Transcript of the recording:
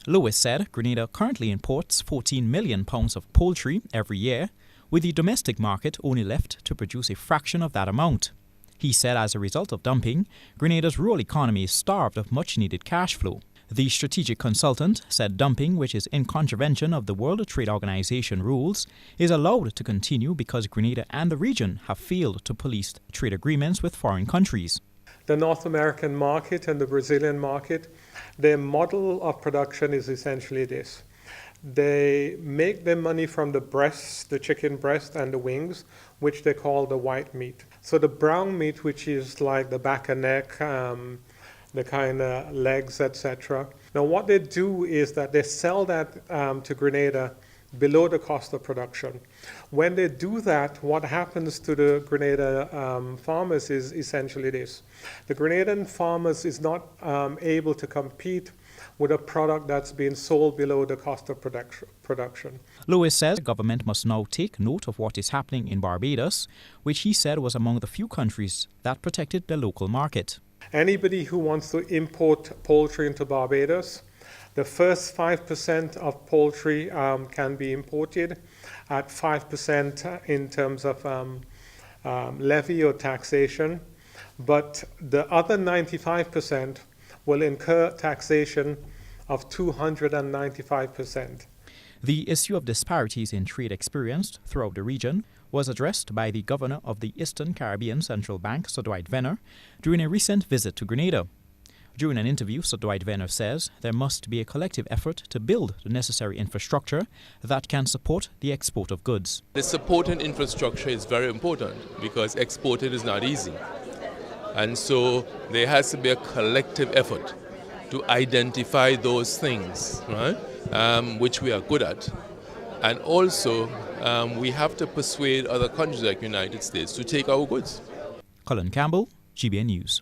Lewis said Grenada currently imports 14 million pounds of poultry every year, with the domestic market only left to produce a fraction of that amount. He said as a result of dumping, Grenada's rural economy is starved of much-needed cash flow. The strategic consultant said dumping, which is in contravention of the World Trade Organization rules, is allowed to continue because Grenada and the region have failed to police trade agreements with foreign countries. The North American market and the Brazilian market, their model of production is essentially this. They make their money from the breasts, the chicken breast and the wings, which they call the white meat. So the brown meat, which is like the back and neck, the kind of legs, etc. Now what they do is that they sell that to Grenada below the cost of production. When they do that, what happens to the Grenada farmers is essentially this. The Grenadian farmers is not able to compete with a product that's being sold below the cost of production. Lewis says the government must now take note of what is happening in Barbados, which he said was among the few countries that protected the local market. Anybody who wants to import poultry into Barbados, the first 5% of poultry can be imported at 5% in terms of levy or taxation, but the other 95% will incur taxation of 295%. The issue of disparities in trade experienced throughout the region was addressed by the governor of the Eastern Caribbean Central Bank, Sir Dwight Venner, during a recent visit to Grenada. During an interview, Sir Dwight Venner says there must be a collective effort to build the necessary infrastructure that can support the export of goods. The supporting infrastructure is very important because exporting is not easy. And so there has to be a collective effort to identify those things, right, which we are good at. And also, we have to persuade other countries like the United States to take our goods. Colin Campbell, GBN News.